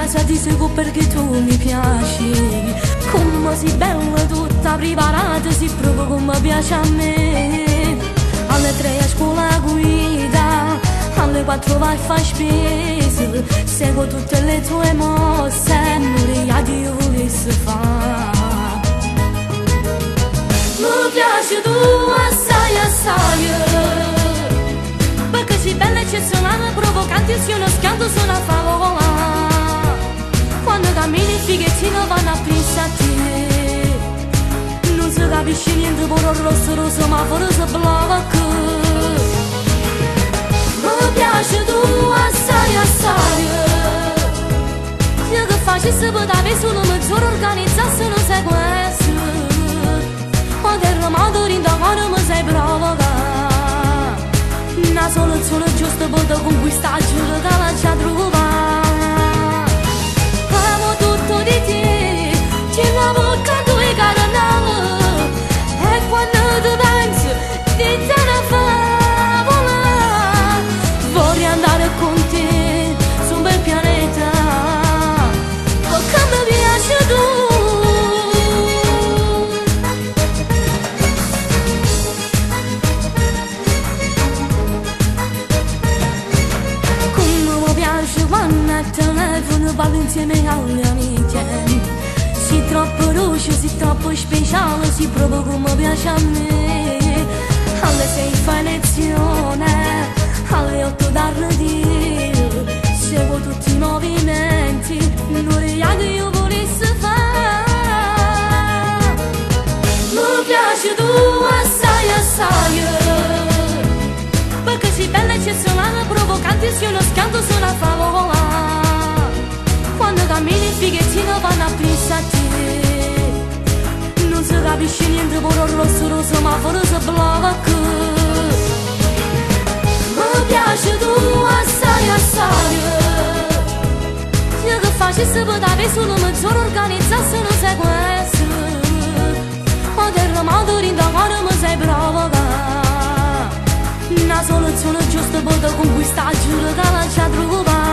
casa ti seguo perché tu mi piaci. Come sei bella tutta preparata, sei proprio come piace a me. Alle 3 a scuola guida, alle 4 vai a fare spese. Seguo tutte le tue mosse, non le io volessi fare. Mi piace tu assai, assai, perché sei bella eccezionale, provocante, sia uno schianto, sono una favola. Quando cammini i fighettino vanno a pensare a te. Non si capisce niente, pure rosso, rosso, ma fuori si blocca. Mi piace tu assai, assai, io che facessi per dare solo mezz'ora organizzasse non sei questo. Quando il romato rindomano mi sei provoca. Una soluzione giusta per conquistare, giuro che la già trova. Amo tutto di te, ci lavo il canto e caranale. E quando ti penso, ti dà una favola. Vorrei andare con te su un bel pianeta, perché mi piace tu. Telefono, parlo insieme alle amiche. Sei troppo dolce, sei troppo speciale, sei proprio come piace a me. Alle 6 fai lezione, alle 8 tardi, seguo tutti i movimenti, non le che io volessi fare. Mi piace tu assai, assai, perché sei bella eccezionale, provocante, sia uno schianto, sono una favola. Quando cammini i fighettino vanno a pensare a te. Non si capisce niente, pure rosso, rosso, ma fuori si blocca. Mi piace tu assai, assai, io che facessi per dare solo mezz'ora organizzasse non sei questo. Quando il romato rindomano mi sei provoca. Una soluzione giusta per conquistare, giuro che la già trova.